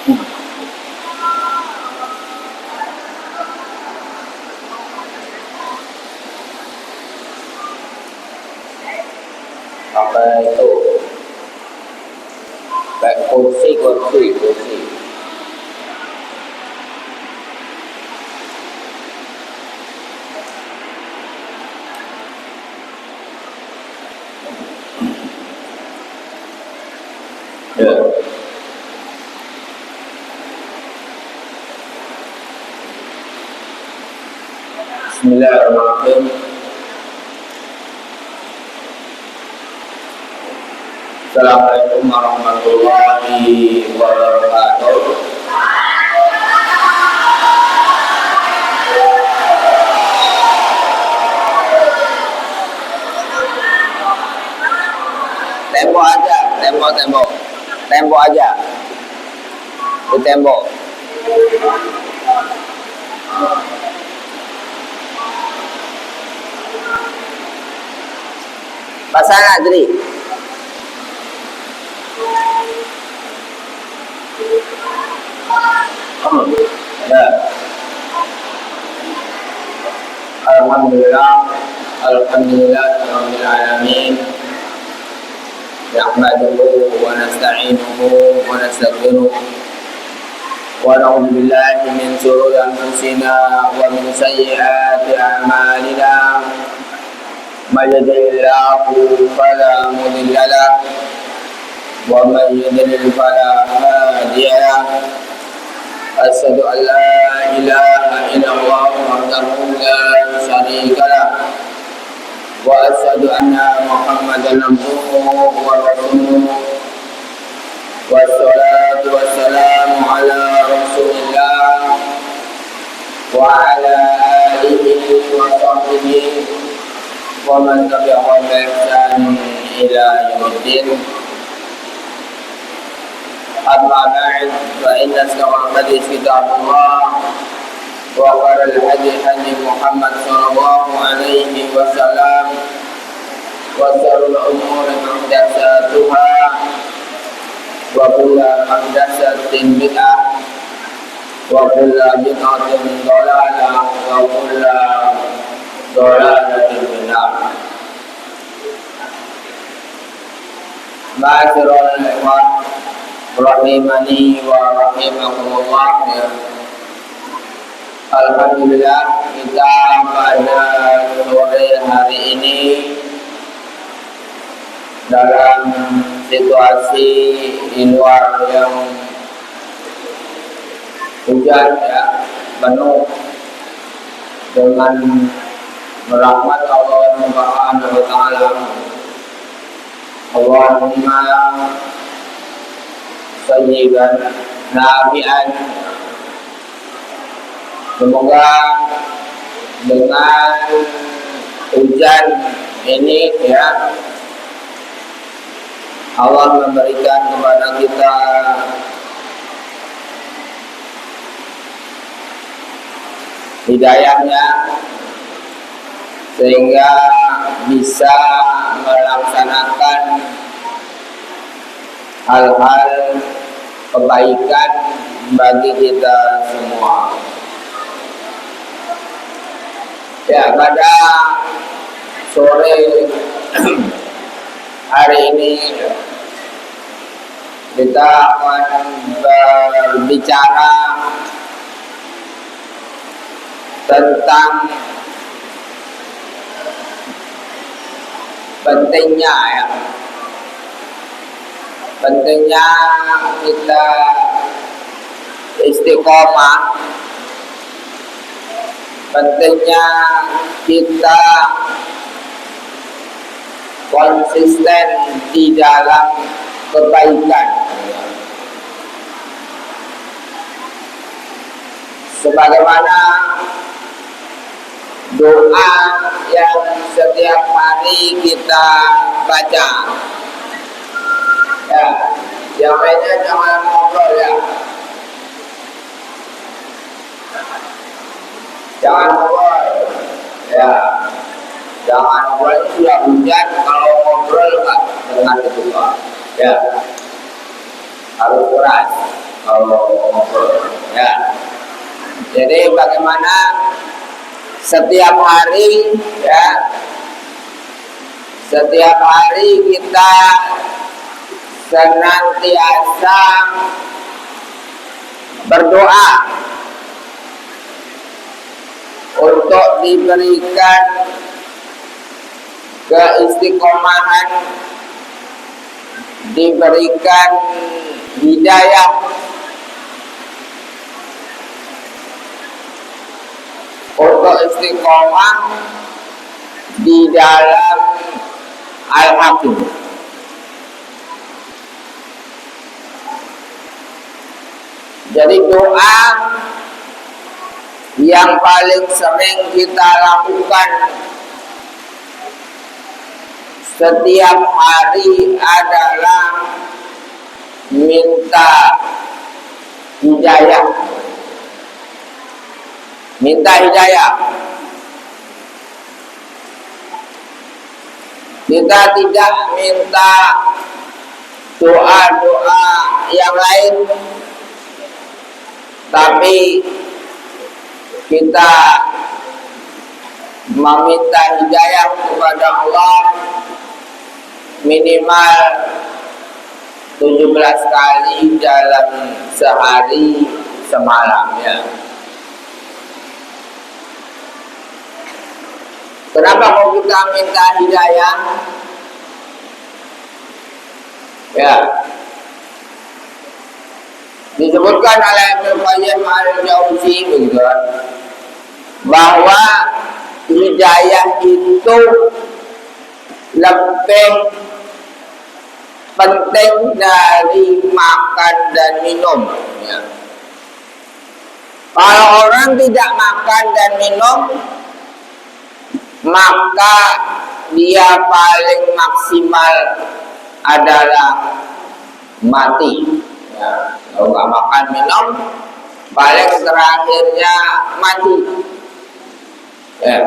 Apa itu? Kayak kursi. Ya. Bismillahirrahmanirrahim. Assalamualaikum warahmatullahi wabarakatuh. Tembok aja, tembok aja. Di tembok. Pasangan Tri. Ya. Alhamdulillah rabbil alamin. Nahmaduhu wa nasta'inuhu wa nastaghfiruh wa na'udzu billahi min shururi anfusina wa min sayyiati a'malina. May yahdihillahu fala mudilla lahu wa may yudlil fala hadiya lahu. Asyhadu an la ilaha illallah wahdahu la syarika lahu wa asyhadu anna Muhammadan abduhu wa rasuluh. Wassalatu wassalamu ala Rasulillah wa ala alihi wa sahbihi wa man tabi'ahum bi ihsan ila yaumiddin. Amma ba'd, fa inna asdaqal hadits kitabullah wa khairal hadi hadi Muhammad sallallahu alaihi wasallam wa sharrul umuri muhdatsatuha wa kullu muhdatsatin bid'ah wa kullu bid'atin dhalalah wa kullu dhalalatin finnar. Ma'asyiral ikhwan rahimani wa rahimakumullah. Alhamdulillah, kita pada sore hari ini dalam situasi di luar yang hujan ya, penuh dengan rahmat Allah Subhanahu wa taala. Allahumma sayyiban nafi'an. Semoga dengan hujan ini ya, Allah memberikan kepada kita hidayahnya sehingga bisa melaksanakan hal-hal kebaikan bagi kita semua. Ya, pada sore hari ini kita akan berbicara tentang pentingnya kita istiqomah, pentingnya kita konsisten di dalam kebaikan. Sebagaimana doa yang setiap hari kita baca. Ya, yang lainnya jangan ngobrol ya. Jangan ngobrol. Ya. Jangan ngobrol, sudah hujan, kalau ngobrol Pak dengan kedua. Ya. Harus keras. kalau ngobrol ya. Jadi bagaimana setiap hari ya, setiap hari kita senantiasa berdoa untuk diberikan keistiqomahan, diberikan hidayah untuk istiqomah di dalam Al-Hakim. Jadi doa yang paling sering kita lakukan setiap hari adalah minta hidayah. Minta hidayah. Kita tidak minta doa-doa yang lain, tapi kita meminta hidayah kepada Allah minimal 17 kali dalam sehari semalamnya. Kenapa kok kita minta hidayah? Ya, disebutkan oleh Ibnu Qayyim al-Jauzi begitu, bahwa hidayah itu lebih penting dari makan dan minum. Ya. Kalau orang tidak makan dan minum, maka dia paling maksimal adalah mati. Ya, kalau nggak makan minum, paling terakhirnya mati. Ya.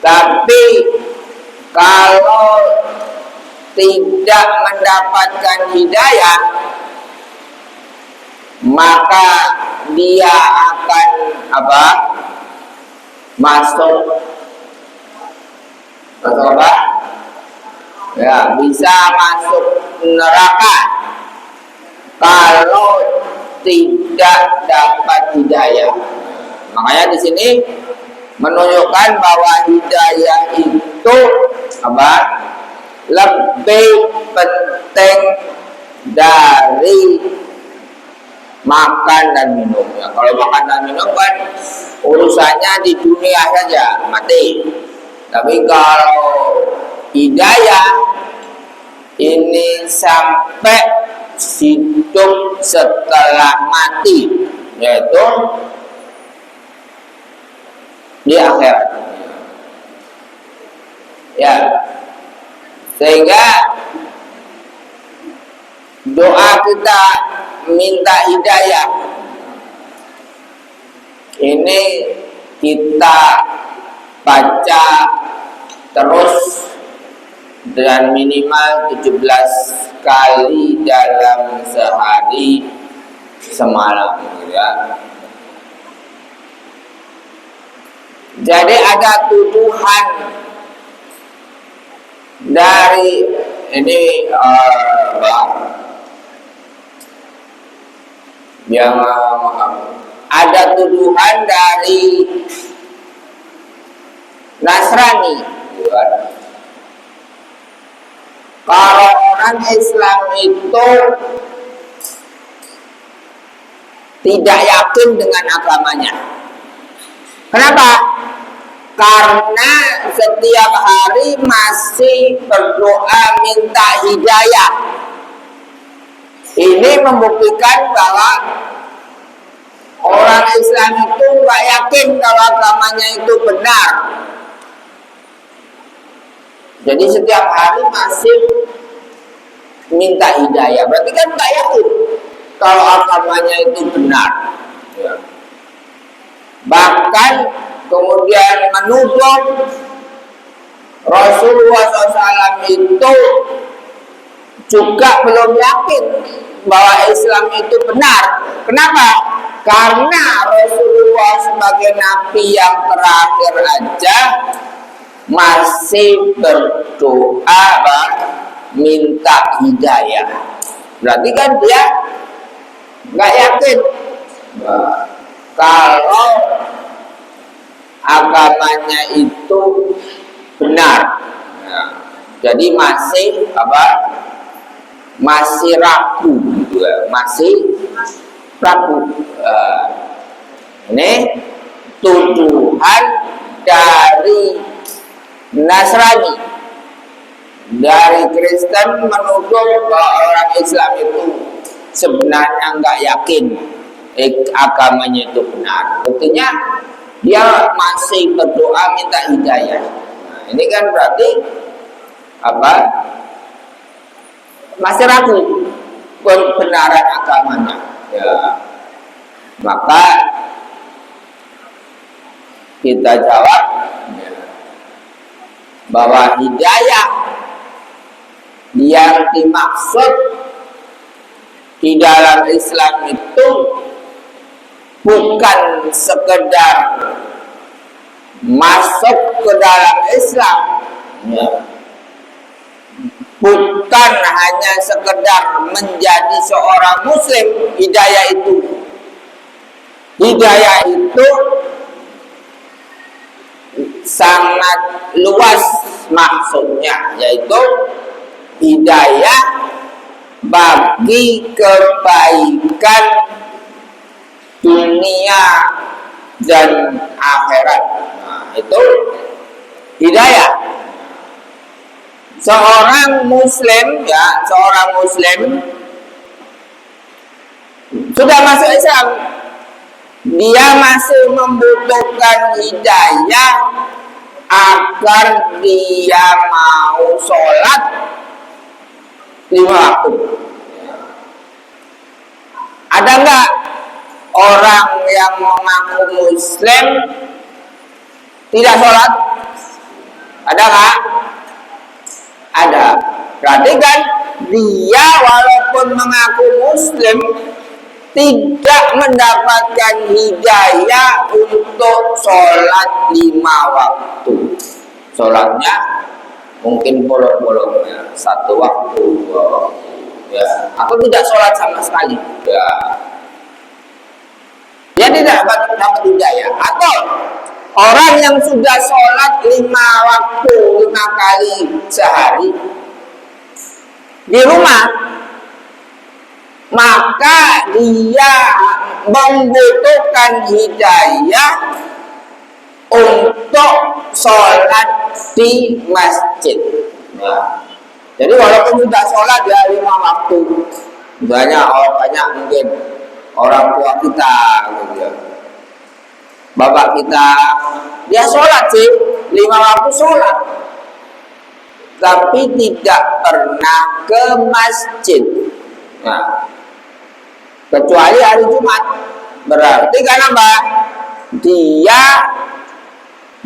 Tapi kalau tidak mendapatkan hidayah, maka dia akan apa? Masuk apa? Ya, bisa masuk neraka kalau tidak dapat hidayah. Makanya di sini menunjukkan bahwa hidayah itu apa? Lebih penting dari makan dan minum. Ya, kalau makan dan minum kan urusannya di dunia saja, mati. Tapi kalau hidayah ini sampai hidup setelah mati, yaitu di akhirat. Ya, sehingga doa kita minta hidayah ini kita baca terus dan minimal 17 kali dalam sehari semalam, ya. Jadi ada tuduhan dari ini yang ada tuduhan dari Nasrani. Kalau orang Islam itu tidak yakin dengan agamanya. Kenapa? Karena setiap hari masih berdoa minta hidayah. Ini membuktikan bahwa orang Islam itu nggak yakin kalau agamanya itu benar. Jadi setiap hari masih minta hidayah. Berarti kan nggak yakin kalau agamanya itu benar. Ya. Bahkan kemudian menuduh Rasulullah SAW itu juga belum yakin bahwa Islam itu benar. Kenapa? Karena Rasulullah sebagai nabi yang terakhir aja masih berdoa minta hidayah. Berarti kan dia nggak yakin kalau agamanya itu benar. Nah, jadi masih masih ragu, gitu ya. Masih ragu. Ini tuduhan dari Nasrani, dari Kristen menuduh bahwa orang Islam itu sebenarnya nggak yakin agamanya itu benar. Buktinya dia masih berdoa minta hidayah. Nah, ini kan berarti masih ragu kebenaran agamanya. Ya. Maka kita jawab bahwa hidayah yang dimaksud di dalam Islam itu bukan sekedar masuk ke dalam Islam, ya. Bukan hanya sekedar menjadi seorang muslim. Hidayah itu sangat luas maksudnya, yaitu hidayah bagi kebaikan dunia dan akhirat. Nah, itu hidayah. Seorang muslim sudah masuk Islam, dia masih membutuhkan hidayah agar dia mau sholat 5 waktu. Ada nggak orang yang mengaku muslim tidak sholat? Ada nggak? Ada. Berarti kan dia walaupun mengaku muslim tidak mendapatkan hidayah untuk sholat 5 waktu. Sholatnya mungkin bolong-bolongnya 1 waktu, 2 waktu, ya, atau tidak sholat sama sekali, ya. Dia tidak dapat hidayah. Atau orang yang sudah sholat 5 waktu, 5 kali sehari di rumah, maka dia membutuhkan hidayah untuk sholat di masjid. Nah, jadi walaupun sudah sholat ya 5 waktu, banyak mungkin orang tua kita, gitu ya, bapak kita, dia sholat sih 5 waktu sholat, tapi tidak pernah ke masjid. Nah, kecuali hari Jumat. Berarti kenapa? Dia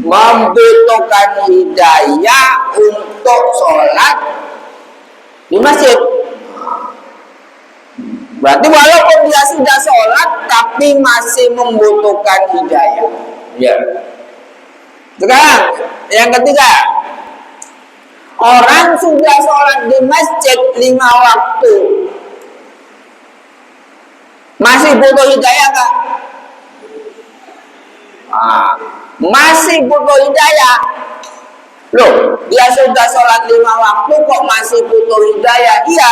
membutuhkan hidayah untuk sholat di masjid. Berarti walaupun dia sudah sholat, tapi masih membutuhkan hidayah. Ya. Sekarang yang ketiga, orang sudah sholat di masjid 5 waktu, masih butuh hidayah nggak? Masih butuh hidayah. Loh, dia sudah sholat 5 waktu kok masih butuh hidayah? Iya,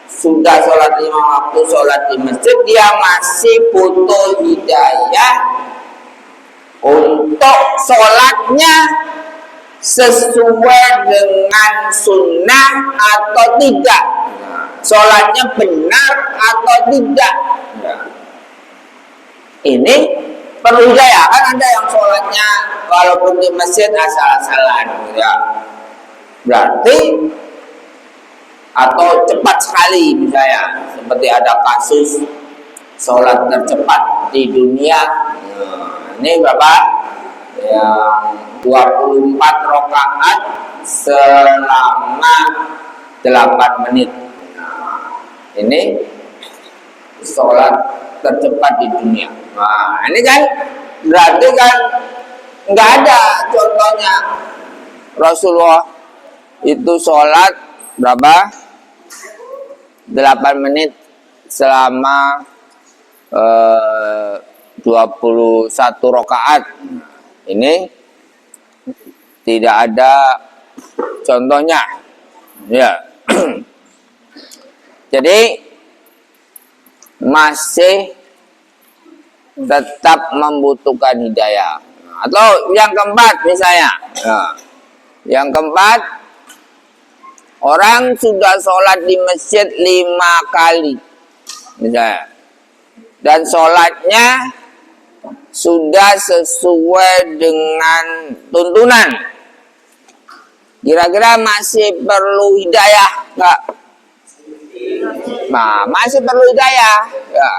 sudah sholat 5 waktu, sholat di masjid, dia masih butuh hidayah untuk sholatnya sesuai dengan sunnah atau tidak, sholatnya benar atau tidak. Ini perlu hidayah. Kan ada yang sholatnya walaupun di masjid asal-asalan, ya. Berarti atau cepat sekali, misalnya seperti ada kasus sholat tercepat di dunia. Ini berapa? Yang 24 rakaat selama 8 menit. ini sholat tercepat di dunia. Nah, ini kan berarti kan nggak ada contohnya Rasulullah itu sholat berapa? 8 menit selama 21 rakaat. Ini tidak ada contohnya. Ya. Jadi masih tetap membutuhkan hidayah. Atau yang keempat misalnya. Nah, yang keempat, orang sudah sholat di masjid 5 kali misalnya, dan sholatnya sudah sesuai dengan tuntunan, kira-kira masih perlu hidayah enggak? Nah, masih perlu hidayah ya.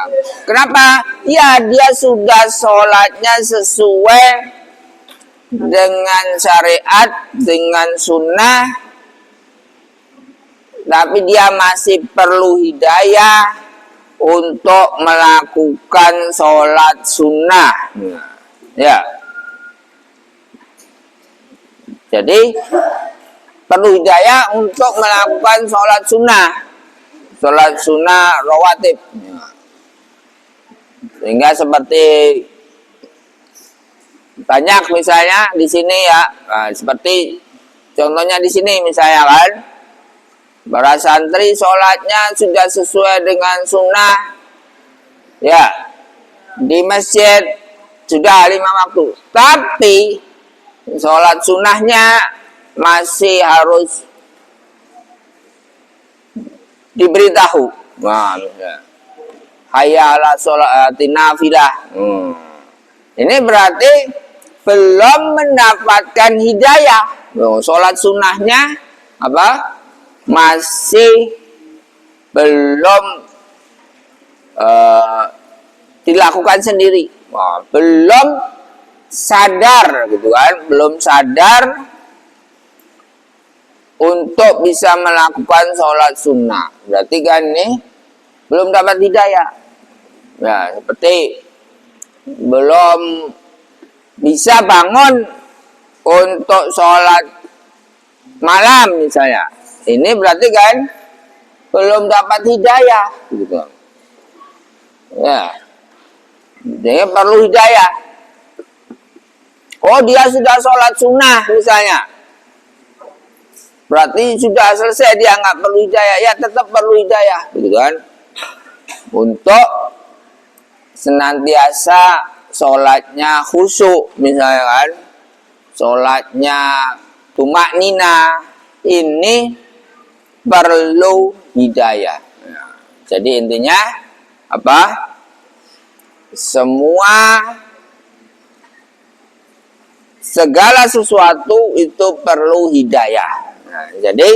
Kenapa? Ya, dia sudah sholatnya sesuai dengan syariat, dengan sunnah, tapi dia masih perlu hidayah untuk melakukan sholat sunnah. Ya. Jadi perlu hidayah untuk melakukan sholat sunnah rawatib. Sehingga seperti banyak misalnya di sini ya, nah, seperti contohnya di sini misalnya kan, para santri sholatnya sudah sesuai dengan sunnah, ya, di masjid sudah 5 waktu, tapi sholat sunnahnya masih harus diberitahu. Nah, hayya ala sholatin nafilah. Ini berarti belum mendapatkan hidayah. Sholat sunnahnya apa? Masih belum dilakukan sendiri. Wah, belum sadar gitu kan, belum sadar untuk bisa melakukan sholat sunnah. Berarti kan ini belum dapat hidayah. Ya, seperti belum bisa bangun untuk sholat malam misalnya. Ini berarti kan belum dapat hidayah gitu. Ya. Jadi perlu hidayah. Oh, dia sudah sholat sunnah misalnya, berarti sudah selesai, dia nggak perlu hidayah. Ya, tetap perlu hidayah gitu kan, untuk senantiasa sholatnya khusyuk misalnya kan, sholatnya tumaknina, ini perlu hidayah. Jadi intinya apa? Segala sesuatu itu perlu hidayah. Nah, jadi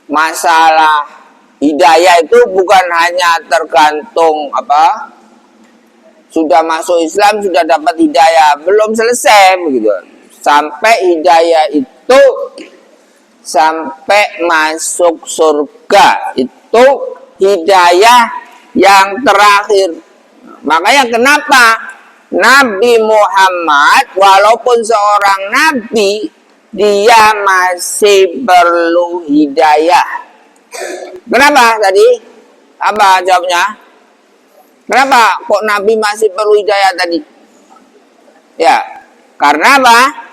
masalah hidayah itu bukan hanya tergantung apa, sudah masuk Islam sudah dapat hidayah, belum selesai begitu. Sampai hidayah itu sampai masuk surga, itu hidayah yang terakhir. Makanya kenapa Nabi Muhammad walaupun seorang nabi, dia masih perlu hidayah. Kenapa tadi? Apa jawabnya? Kenapa kok Nabi masih perlu hidayah tadi? Ya, karena apa?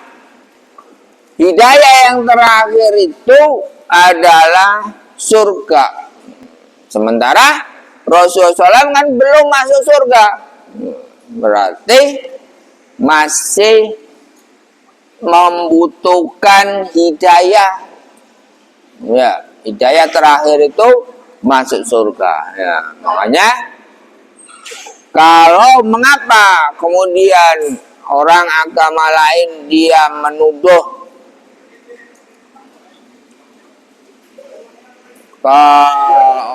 Hidayah yang terakhir itu adalah surga. Sementara Rasulullah SAW kan belum masuk surga. Berarti masih membutuhkan hidayah. Ya, hidayah terakhir itu masuk surga. Ya, makanya kalau mengapa kemudian orang agama lain dia menuduh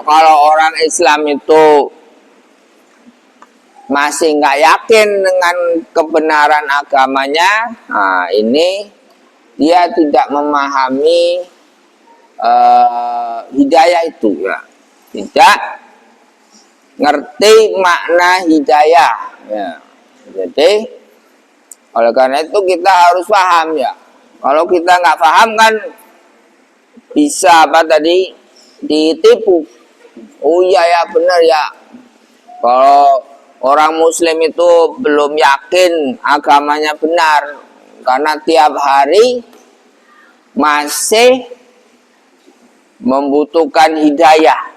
kalau orang Islam itu masih nggak yakin dengan kebenaran agamanya, nah ini dia tidak memahami hidayah itu ya. Tidak ngerti makna hidayah ya. Jadi oleh karena itu kita harus paham ya. Kalau kita nggak paham kan bisa apa tadi ditipu. Oh iya ya benar ya. Kalau orang muslim itu belum yakin agamanya benar karena tiap hari masih membutuhkan hidayah.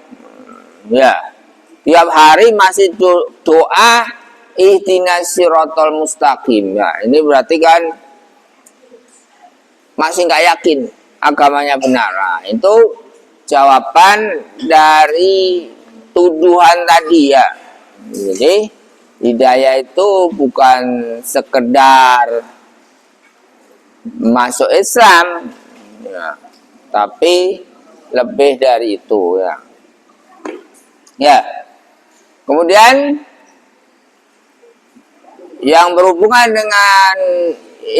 Ya. Tiap hari masih doa ihdinas siratal mustaqim. Ya, ini berarti kan masih nggak yakin agamanya benar. Nah, itu jawaban dari tuduhan tadi ya. Jadi hidayah itu bukan sekedar masuk Islam, ya, tapi lebih dari itu ya. Ya. Kemudian yang berhubungan dengan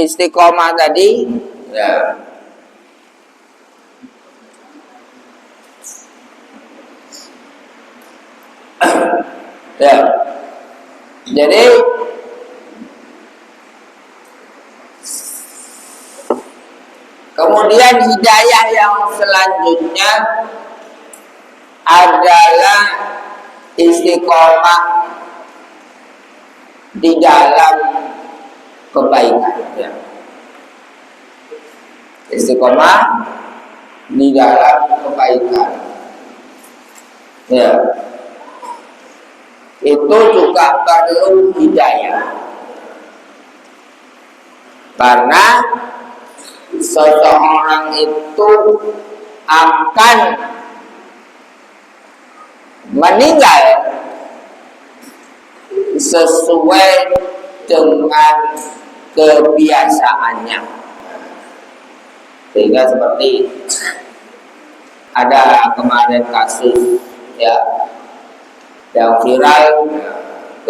istiqomah tadi ya. Ya. Jadi kemudian hidayah yang selanjutnya adalah istiqomah di dalam kebaikan ya. Istiqomah di dalam kebaikan ya. Itu juga perlu hidayah karena seseorang itu akan meninggal sesuai dengan kebiasaannya. Sehingga seperti ada kemarin kasus ya yang viral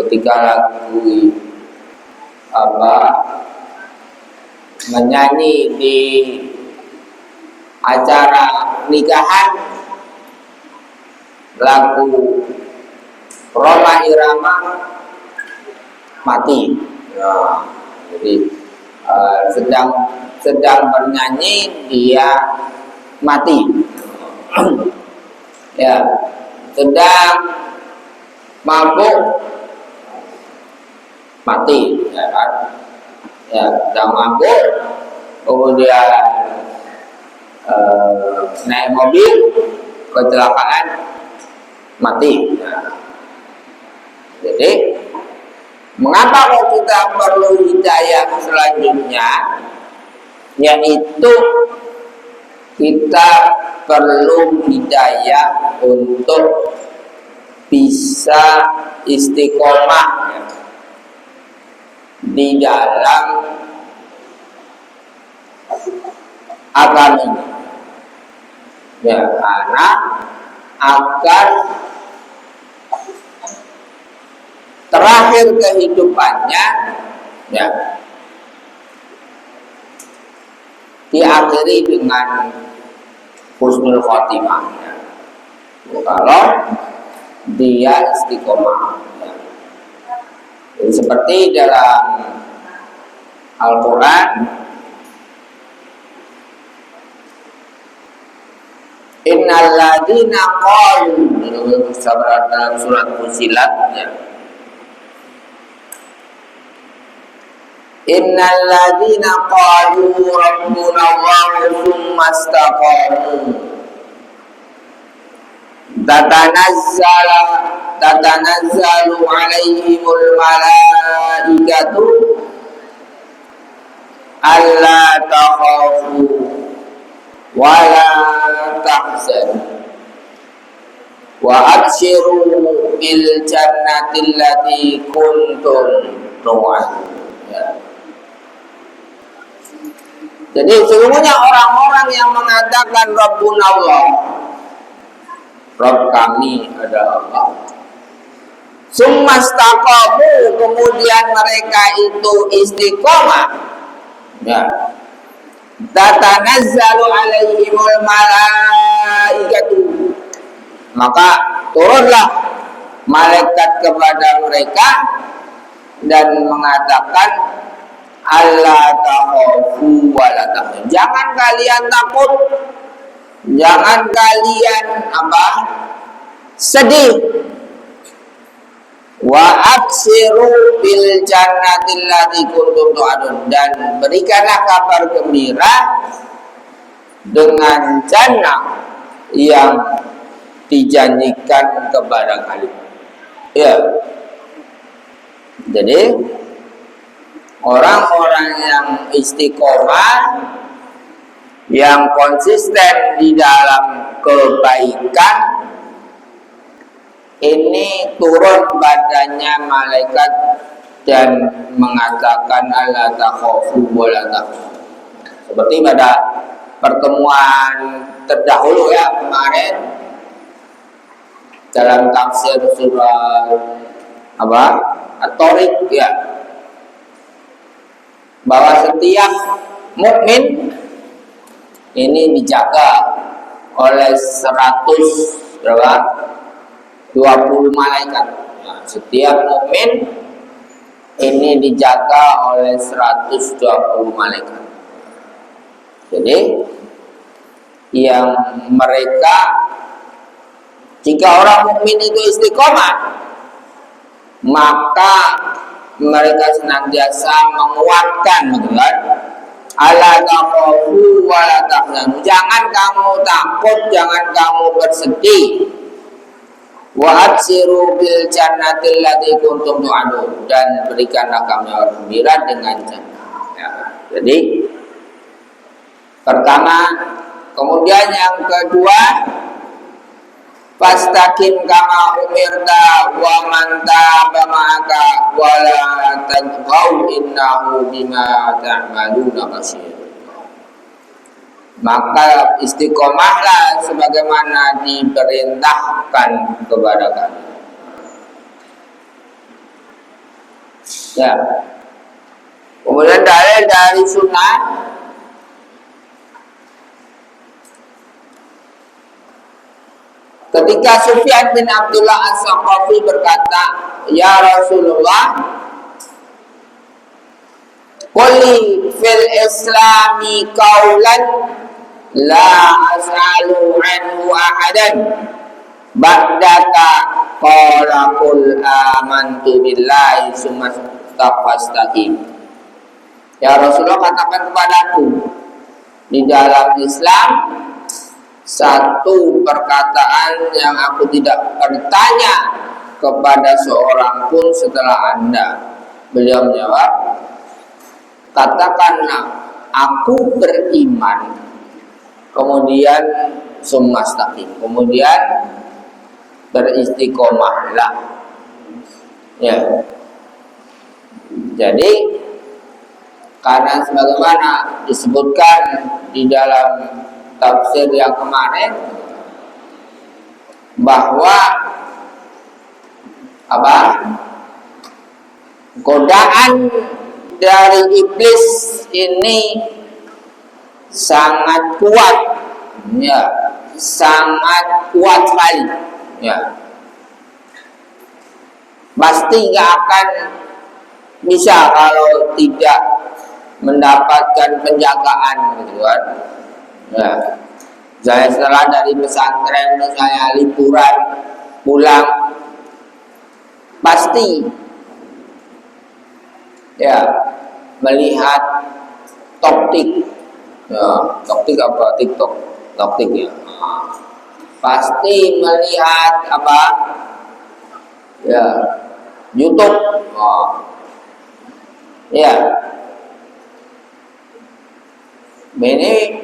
ketika lagi menyanyi di acara nikahan lagu Roma Irama mati. Nah, jadi sedang bernyanyi dia mati. Ya, sedang mabuk mati, ya kan? Ya, sedang mabuk, kemudian naik mobil kecelakaan mati. Ya. Jadi mengapa kok kita perlu hidayah selanjutnya? Yaitu kita perlu hidayah untuk bisa istiqomah ya, di dalam agama ini. Ya, karena akan terakhir kehidupannya ya diakhiri dengan husnul khotimah ya. Kalau dia istiqomah ya. Jadi seperti dalam Al-Quran innal ladzina qalu dalam surat Fussilat ya. Innal ladzina qalu rabbuna Allahu tsumma istaqamu tatanazzalu alaihimul malaikatu alla takhafu wa la tahzanu wa abshiru bil jannati allati kuntum tu'adun. Ya. Jadi sesungguhnya orang-orang yang mengatakan Rabbun Allah, Rabb kami adalah Allah, Summastaqamu, kemudian mereka itu istiqomah ya. Tatanazzalu alaihimul malaikatu, Maka turunlah malaikat kepada mereka dan mengatakan, Allah takhafu wa la tahzanu. Jangan kalian takut, jangan kalian sedih. Wa absiru bil jannati allati kuntum tu'adun, dan berikanlah kabar gembira dengan jannah yang dijanjikan kepada kalian. Ya. Jadi orang-orang yang istiqomah, yang konsisten di dalam kebaikan, ini turun badannya malaikat dan mengatakan alla takhafu wa la tahzanu. Seperti pada pertemuan terdahulu ya kemarin dalam tafsir surah At-Tariq ya, bahwa setiap mukmin ini dijaga oleh 20 malaikat. Nah, setiap mukmin ini dijaga oleh 120 malaikat. Jadi yang mereka, jika orang mukmin itu istiqomah, maka mereka senantiasa menguatkan, ala takhafu wa la tahzanu. Jangan kamu takut, jangan kamu bersedih. Wa absiru bil jannati allati kuntum tu'adun, dan berikanlah kami gembira dengan jannah. Ya. Jadi pertama, kemudian yang kedua, fastaqim kama umirta wa man taba ma'aka wa la tadghaw innahu bima ta'maluna basir. Maka istiqomahlah sebagaimana diperintahkan kepada kami. Ya. Kemudian dalil dari sunnah, ketika Sufyan bin Abdullah As-Saqafi berkata, ya Rasulullah, quli fil islami qawlan la as'alu anhu ahadan ba'daka, qala qul amantu billahi summa taqastaqim. Ya Rasulullah, katakan kepadaku, di dalam Islam satu perkataan yang aku tidak bertanya kepada seorang pun setelah Anda. Beliau menjawab, katakanlah aku beriman, kemudian sumastaqim, kemudian beristiqomahlah. Ya. Jadi karena sebagaimana disebutkan di dalam tafsir yang kemarin, bahwa godaan dari iblis ini sangat kuat, ya, sangat kuat sekali, ya. Pasti nggak akan bisa kalau tidak mendapatkan penjagaan, gitu kan. Ya. Saya setelah dari pesantren, saya liburan pulang, pasti ya melihat toktik, ya, toktik apa, TikTok, toktik ya, pasti melihat ya, YouTube, ya, ini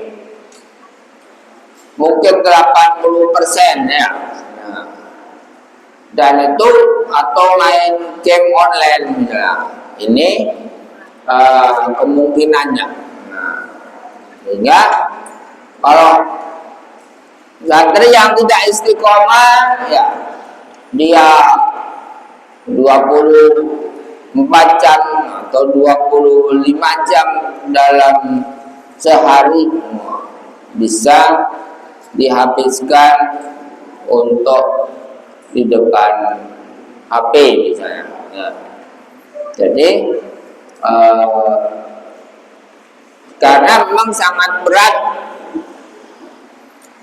mungkin 80% ya. Nah, dan itu atau main game online misalnya, ini kemungkinannya. Nah, sehingga kalau santri yang tidak istiqomah, ya dia 24 jam atau 25 jam dalam sehari bisa dihabiskan untuk di depan HP misalnya. Ya. Jadi karena memang sangat berat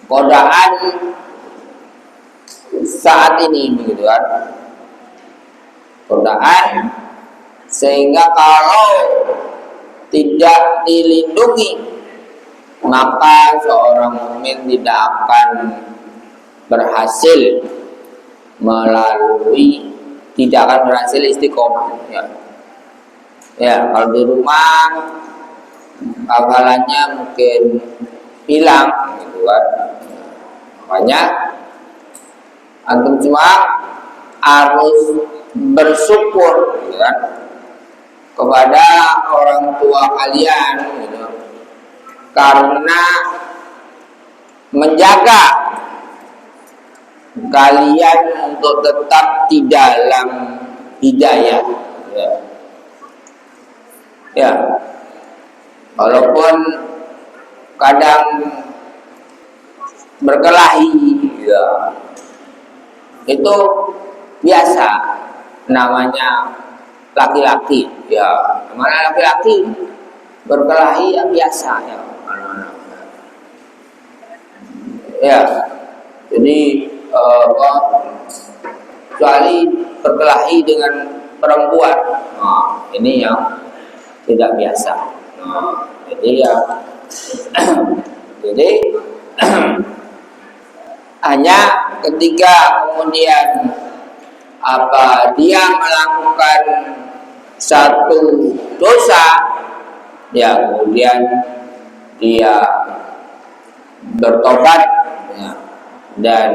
godaan saat ini, begitu kan? Godaan sehingga kalau tidak dilindungi maka seorang mukmin tidak akan berhasil tidak akan berhasil istiqomah. Ya, ya kalau di rumah hafalannya mungkin hilang, gitu kan? Makanya antum cuma harus bersyukur, gitu kan, kepada orang tua kalian, gitu, karena menjaga kalian untuk tetap di dalam hidayah. Ya, ya. Walaupun kadang berkelahi, ya, itu biasa, namanya laki-laki. Ya, namanya laki-laki berkelahi ya biasa, ya. Ya, jadi kecuali berkelahi dengan perempuan, nah, ini yang tidak biasa. Nah, jadi ya, jadi hanya ketika kemudian dia melakukan satu dosa, ya kemudian dia bertobat, ya, dan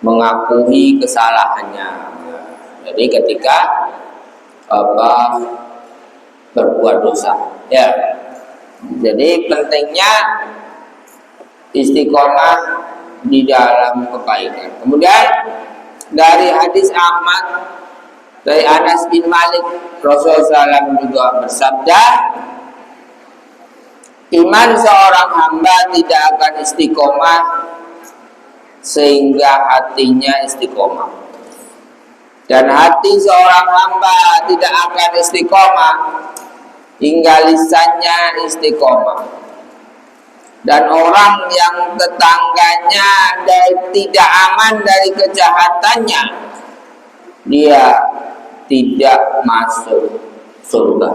mengakui kesalahannya. Jadi ketika berbuat dosa, ya. Jadi pentingnya istiqomah di dalam kebaikan. Kemudian dari hadis Ahmad dari Anas bin Malik, Rasulullah SAW juga bersabda, iman seorang hamba tidak akan istiqomah sehingga hatinya istiqomah, dan hati seorang hamba tidak akan istiqomah hingga lisannya istiqomah, dan orang yang tetangganya tidak aman dari kejahatannya, dia tidak masuk surga.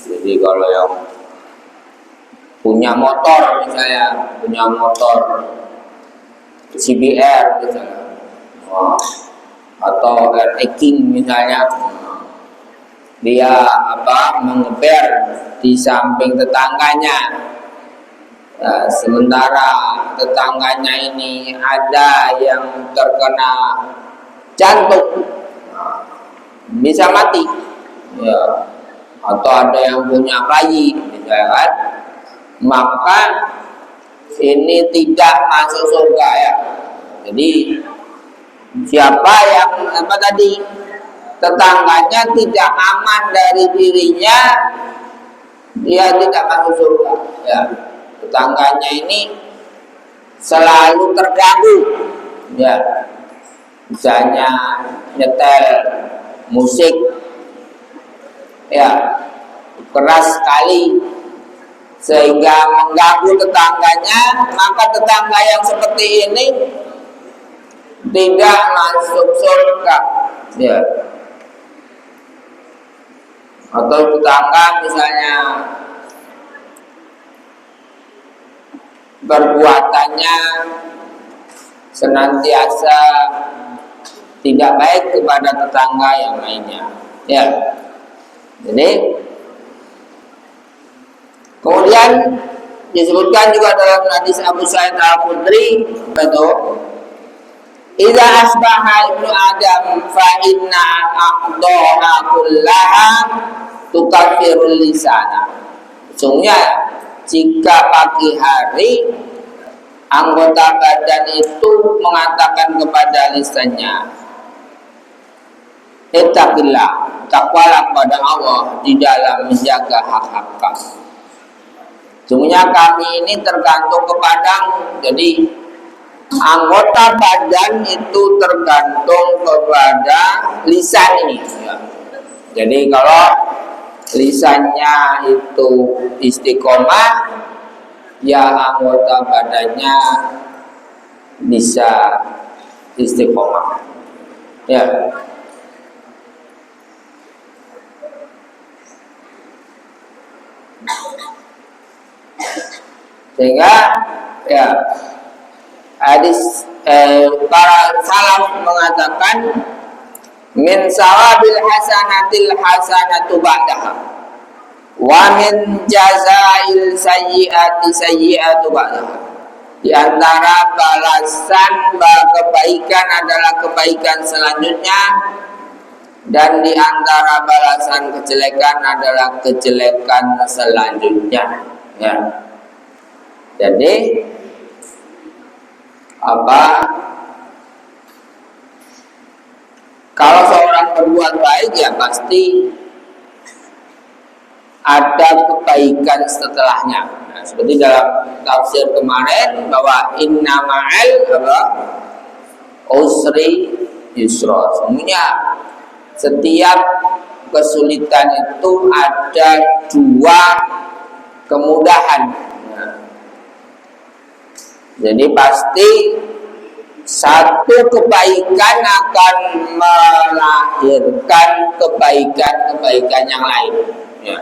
Jadi kalau yang punya motor misalnya, punya motor CBR misalnya, atau King misalnya, dia mengeber di samping tetangganya, sementara tetangganya ini ada yang terkena jantung, bisa mati, ya, atau ada yang punya bayi misalnya kan, maka ini tidak masuk surga, ya. Jadi siapa yang tetangganya tidak aman dari dirinya, dia tidak masuk surga, ya. Tetangganya ini selalu terganggu, ya, misalnya nyetel musik, ya, keras sekali sehingga mengganggu tetangganya, maka tetangga yang seperti ini tidak masuk surga, ya. Atau tetangga misalnya perbuatannya senantiasa tidak baik kepada tetangga yang lainnya, ya. Jadi kemudian disebutkan juga dalam hadis Abu Sa'id Al-Khudri, itu idza asbaha ibnu Adam fa inna a'dha'a kullaha tukaffirul lisana. Sesungguhnya jika pagi hari anggota badan itu mengatakan kepada lisannya, ittaqillah, takwalah kepada Allah di dalam menjaga hak-hak kamu. Sesungguhnya kami ini tergantung kepadamu. Jadi Anggota badan itu tergantung kepada lisan ini. Ya. Jadi kalau lisannya itu istiqomah, ya anggota badannya bisa istiqomah. Ya. Sehingga ya hadis para salaf mengatakan min sawabil hasanatil hasanatu ba'daha wa min jazail sayyiati sayyiatu ba'daha. Di antara balasan kebaikan adalah kebaikan selanjutnya, dan di antara balasan kejelekan adalah kejelekan selanjutnya. Ya. Jadi kalau seorang berbuat baik, ya pasti ada kebaikan setelahnya. Nah, seperti dalam tafsir kemarin bahwa inna ma'al usri yusra. Semuanya setiap kesulitan itu ada dua kemudahan. Jadi pasti satu kebaikan akan melahirkan kebaikan-kebaikan yang lain. Ya.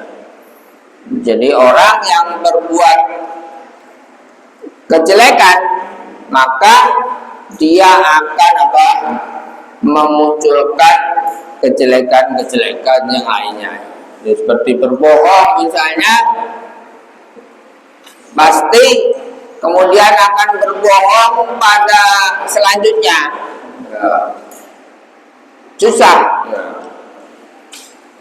Jadi orang yang berbuat kejelekan, maka dia akan memunculkan kejelekan-kejelekan yang lainnya. Jadi seperti berbohong misalnya, pasti kemudian akan berbohong pada selanjutnya. Susah.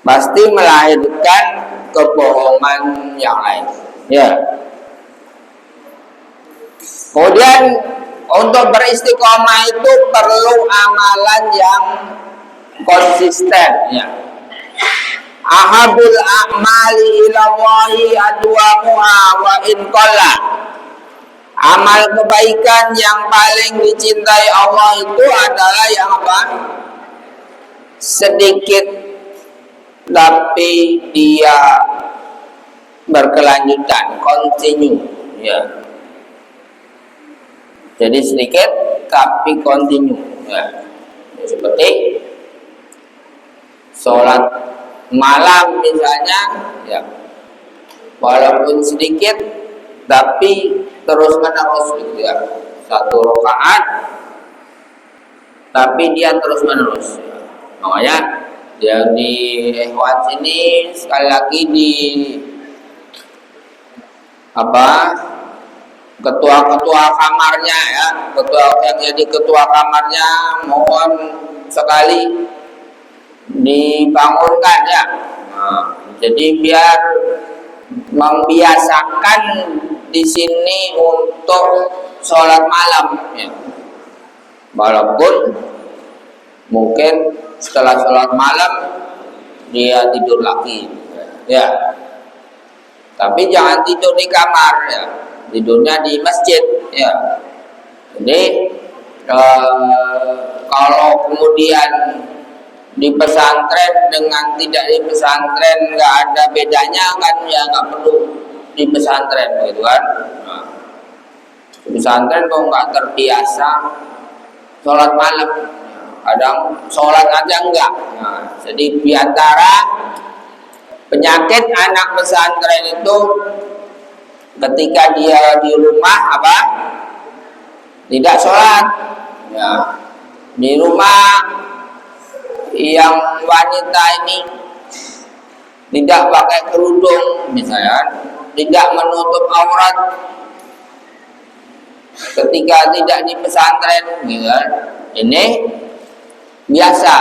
Pasti melahirkan kebohongan yang lain. Ya. Kemudian untuk beristiqomah itu perlu amalan yang konsisten. Ya. Ahabul a'mali ilallahi adwamuha wa in qalla. Amal kebaikan yang paling dicintai Allah itu adalah yang sedikit tapi dia berkelanjutan, continue. Ya. Jadi sedikit tapi continue. Ya. Seperti sholat malam misalnya, ya. Walaupun sedikit tapi terus menerus gitu ya. Satu rakaat tapi dia terus menerus. Makanya dia di ikhwan sini sekali lagi di ketua-ketua kamarnya, ya, ketua yang jadi ketua kamarnya, mohon sekali dibangunkan, ya. Nah, jadi biar membiasakan di sini untuk sholat malam, ya. Walaupun mungkin setelah sholat malam dia tidur lagi, ya. Tapi jangan tidur di kamar, ya. Tidurnya di masjid, ya. Jadi kalau kemudian di pesantren dengan tidak di pesantren nggak ada bedanya kan, ya nggak perlu di pesantren, gitu kan. Nah, di pesantren kok nggak terbiasa sholat malam, kadang sholat aja enggak. Nah, jadi diantara penyakit anak pesantren itu ketika dia di rumah tidak sholat, ya. Di rumah yang wanita ini tidak pakai kerudung misalnya, tidak menutup aurat ketika tidak di pesantren, gitu kan. Ini biasa.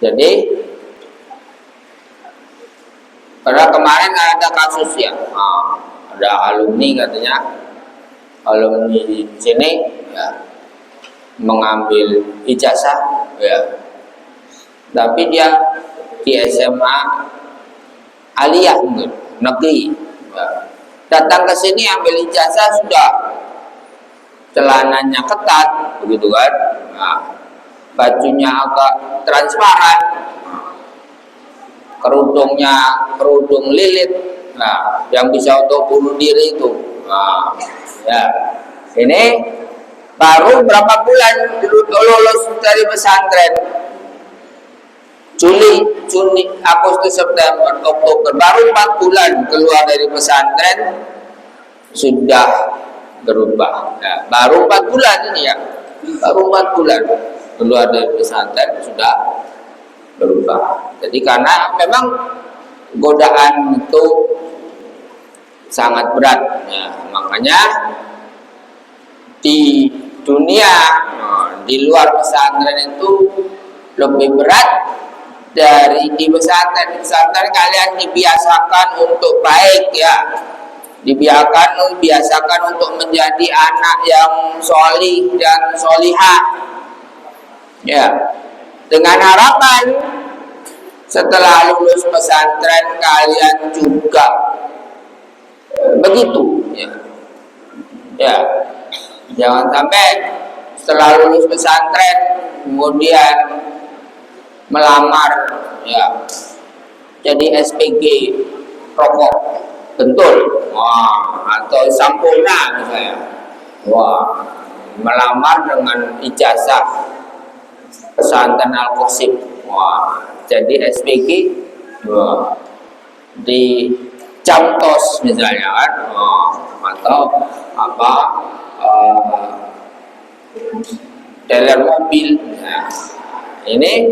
Jadi pada kemarin ada kasus, ya, ada alumni katanya, alumni di sini, ya, mengambil ijazah, ya, tapi dia di SMA aliyah mungkin negeri, ya. datang ke sini ambil ijazah sudah celananya ketat, begitu kan? Nah, bajunya agak transparan, kerudung lilit, nah, yang bisa untuk bunuh diri itu. Nah, ya, ini baru berapa bulan lulus dari pesantren? Juni, Agustus, September, Oktober, baru 4 bulan keluar dari pesantren sudah berubah. Nah, baru 4 bulan ini ya, baru 4 bulan keluar dari pesantren sudah berubah. Jadi karena memang godaan itu sangat berat, ya, makanya di dunia, di luar pesantren itu lebih berat dari di pesantren. Di pesantren kalian dibiasakan untuk baik, ya, dibiasakan untuk menjadi anak yang solih dan solihah, ya, dengan harapan setelah lulus pesantren kalian juga begitu, ya. Ya, jangan sampai setelah lulus pesantren kemudian melamar, ya, jadi SPG rokok bentul, wah, atau sampurna misalnya, wah, melamar dengan ijazah pesantren Al-Qasim, wah, jadi SPG, wah, di Camtos misalnya kan, wah, atau apa, dealer mobil, nah, ini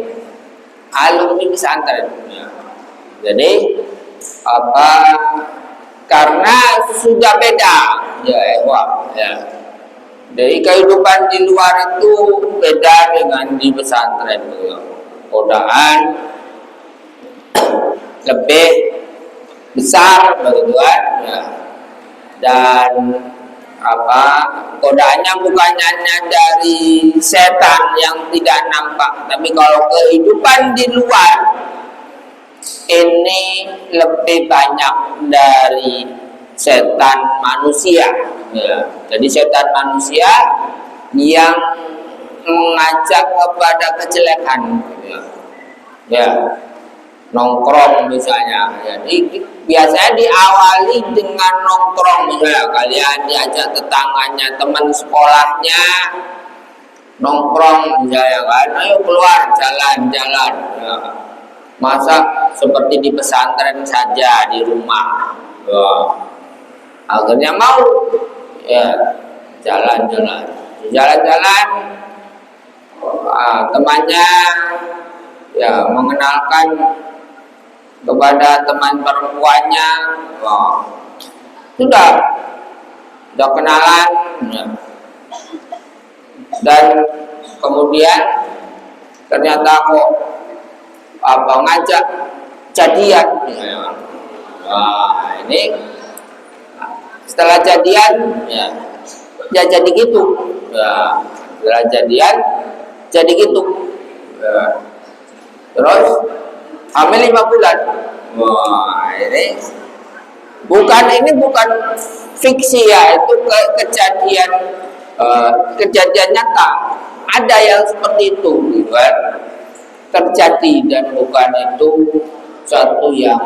alumni pesantren, ya. Jadi apa, karena sudah beda, ya, wah, ya. Jadi kehidupan di luar itu beda dengan di pesantren, ya. Godaan lebih besar, begitu kan, ya. Dan apa, godaannya bukannya dari setan yang tidak nampak, tapi kalau kehidupan di luar ini lebih banyak dari setan manusia, ya. Jadi setan manusia yang mengajak kepada kejelekan, ya, ya, nongkrong misalnya. Jadi biasanya diawali dengan nongkrong, misalnya kalian diajak tetangganya, teman sekolahnya nongkrong misalnya kan, ayo keluar jalan-jalan, ya. Masa seperti di pesantren saja di rumah, ya. Akhirnya mau, ya, jalan-jalan, temannya, ya, mengenalkan kepada teman perempuannya, wah, sudah kenalan, ya. Dan kemudian ternyata kok apa, ngajak jadian, ya. Nah, ini setelah jadian, ya, ya jadi gitu, ya, setelah jadian jadi gitu, ya. Terus hamil 5 bulan. Wah, ini bukan fiksi, ya, itu kejadian nyata. Ada yang seperti itu, gitu kan, terjadi, dan bukan itu satu yang,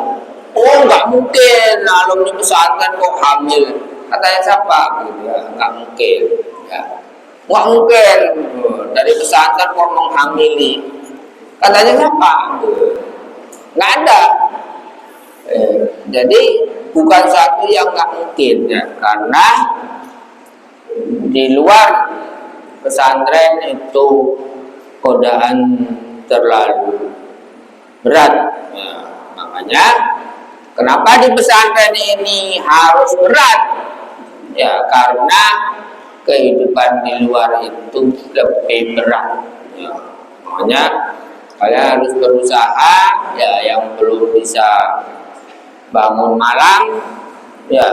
oh, nggak mungkin alumni pesantren kok hamil, katanya siapa, gitu, ya, nggak mungkin, ya, nggak mungkin dari pesantren kok menghamili, katanya siapa, nggak ada. Jadi bukan satu yang nggak mungkin, ya, karena di luar pesantren itu godaan terlalu berat, ya. Makanya kenapa di pesantren ini harus berat, ya, karena kehidupan di luar itu lebih berat, ya. Makanya kalian harus berusaha, ya, yang belum bisa bangun malam, ya,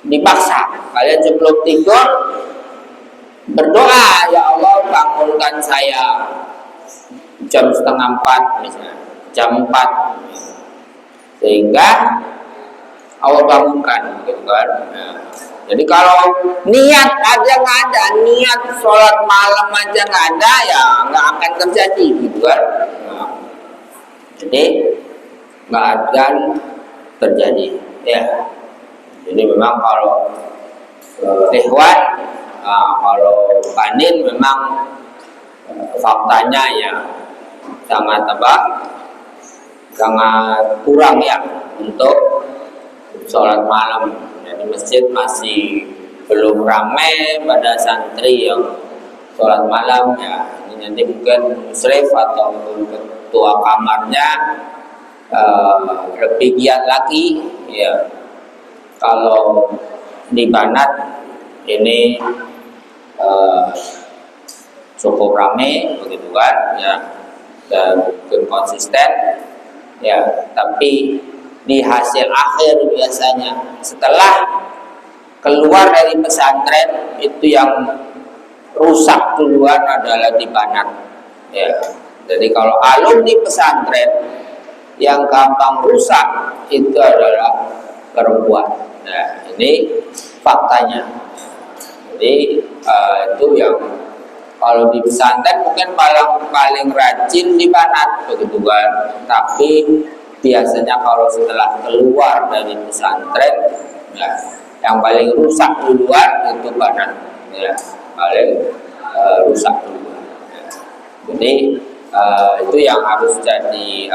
dipaksa kalian sebelum tidur berdoa, ya Allah bangunkan saya jam 3:30 misalnya, jam 4, sehingga awal bangunkan, gitu kan. Nah, jadi kalau niat aja nggak ada, niat sholat malam aja nggak ada, ya nggak akan terjadi, gitu kan. Nah, jadi nggak akan terjadi, ya. Jadi memang kalau ikhwan, kalau panin memang faktanya ya sangat sangat kurang ya untuk sholat malam. Jadi masjid masih belum ramai pada santri yang sholat malam ya. Ini nanti mungkin musyrif atau ketua kamarnya lebih giat lagi ya. Kalau di Banat ini cukup ramai begitu kan ya, dan konsisten ya, tapi di hasil akhir biasanya setelah keluar dari pesantren itu yang rusak duluan adalah di Banat ya. Jadi kalau alumni pesantren yang gampang rusak itu adalah perempuan. Nah, ini faktanya. Jadi itu yang kalau di pesantren mungkin paling rajin di Banat begitu kan. Tapi biasanya kalau setelah keluar dari pesantren ya, yang paling rusak duluan itu Banat ya, paling rusak duluan ya. Jadi itu yang harus jadi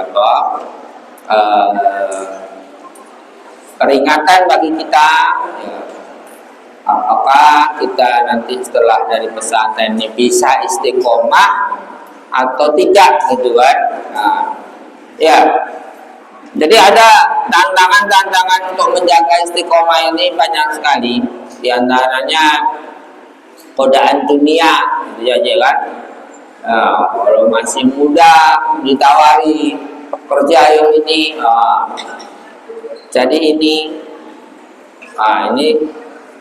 peringatan bagi kita ya. Apakah kita nanti setelah dari pesantren ini bisa istiqomah atau tidak gitu kan. Nah, ya, jadi ada tantangan-tantangan untuk menjaga istiqomah ini banyak sekali. Di antaranya godaan dunia gitu ya kan. Nah, kalau masih muda ditawari kerja yang ini, jadi ini,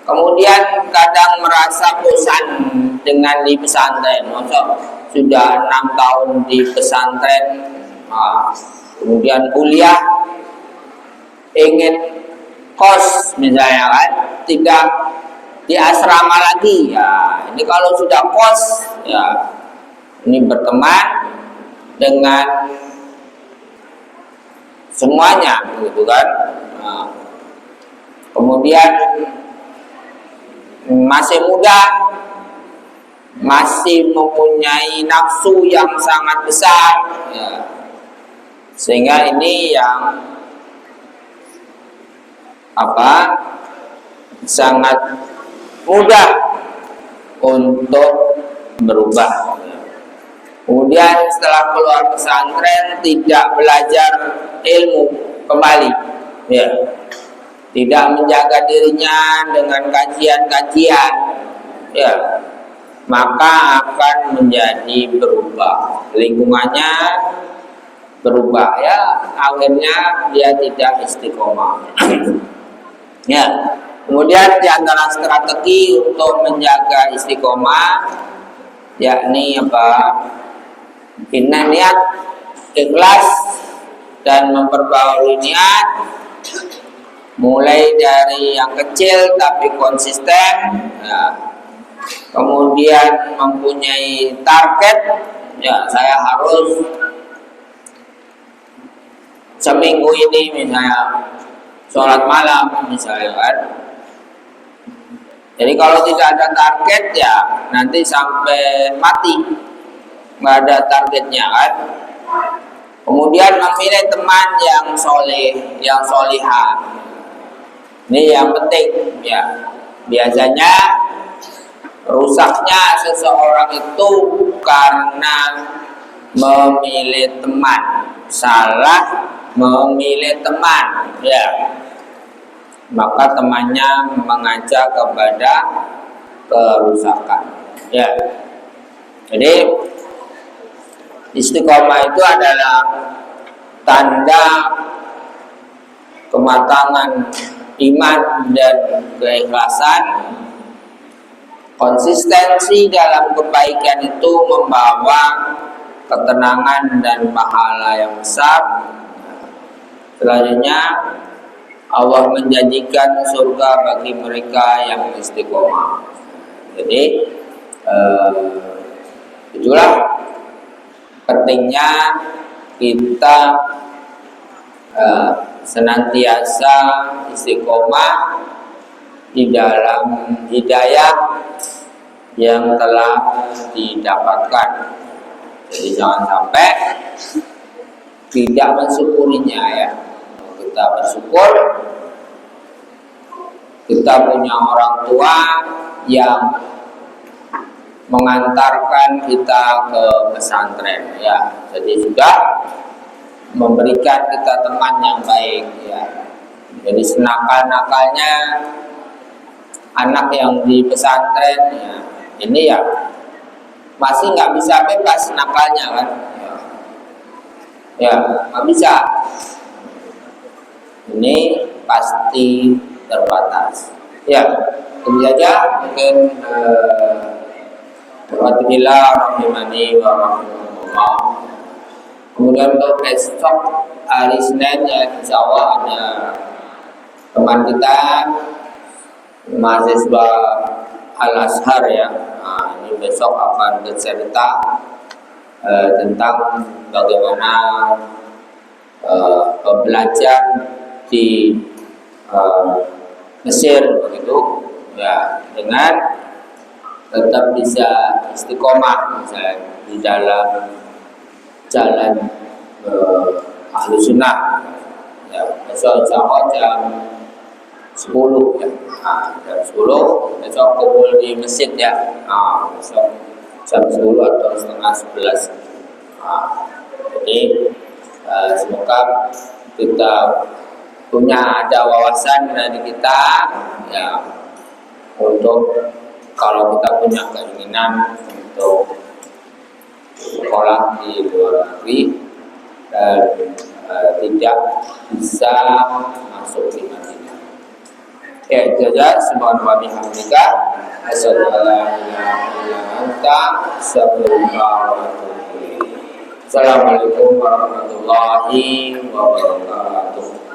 kemudian kadang merasa bosan dengan di pesantren. Masa sudah 6 tahun di pesantren, kemudian kuliah ingin kos misalnya kan, tidak di asrama lagi ya. Ini kalau sudah kos ya, ini berteman dengan semuanya gitu kan. Kemudian masih muda, masih mempunyai nafsu yang sangat besar ya. Sehingga ini yang sangat mudah untuk berubah. Kemudian setelah keluar pesantren tidak belajar ilmu kembali ya, tidak menjaga dirinya dengan kajian-kajian ya, maka akan menjadi berubah, lingkungannya berubah ya, akhirnya dia tidak istiqomah ya. Kemudian di antara strategi untuk menjaga istiqomah yakni bina niat, ikhlas, dan memperbaharui niat, mulai dari yang kecil tapi konsisten ya. Kemudian mempunyai target ya, saya harus seminggu ini misalnya sholat malam misalnya kan. Jadi kalau tidak ada target ya nanti sampai mati nggak ada targetnya kan. Kemudian memilih teman yang soleh, yang solihah. Ini yang penting ya. Biasanya rusaknya seseorang itu karena memilih teman, salah memilih teman ya, maka temannya mengajak kepada kerusakan ya. Jadi istiqomah itu adalah tanda kematangan iman dan keikhlasan. Konsistensi dalam kebaikan itu membawa ketenangan dan pahala yang besar. Selanjutnya Allah menjanjikan surga bagi mereka yang istiqomah. Jadi itulah pentingnya kita senantiasa istiqomah di dalam hidayah yang telah didapatkan. Jadi jangan sampai tidak mensyukurinya ya. Kita bersyukur kita punya orang tua yang mengantarkan kita ke pesantren ya. Jadi juga memberikan kita teman yang baik ya. Jadi senakal-nakalnya anak yang di pesantren ya, ini ya masih nggak bisa bebas nakalnya kan ya, nggak bisa. Ini pasti terbatas. Ya, itu saja mungkin Alhamdulillah rahimani wa rahimahullah. Kemudian untuk besok hari Senin ya, insya Allah ada teman kita mahasiswa Al-Azhar ya. Nah, ini besok akan bercerita tentang bagaimana pembelajaran di Mesir begitu ya, dengan tetap bisa istiqomah misalnya di dalam jalan ahlu sunnah ya. Besok insya Allah jam 10 ya, jam 10 besok kumpul di masjid ya. Besok jam 10 atau setengah 11. Jadi semoga kita punya ada wawasan dari kita ya, untuk kalau kita punya keinginan untuk sekolah di luar negeri dan tidak bisa masuk di Madinah. Ya, itu saja. Subhanallah wa bihamdika asyhadu an la ilaha illa anta astaghfiruka wa atubu ilaik. Assalamualaikum warahmatullahi wabarakatuh.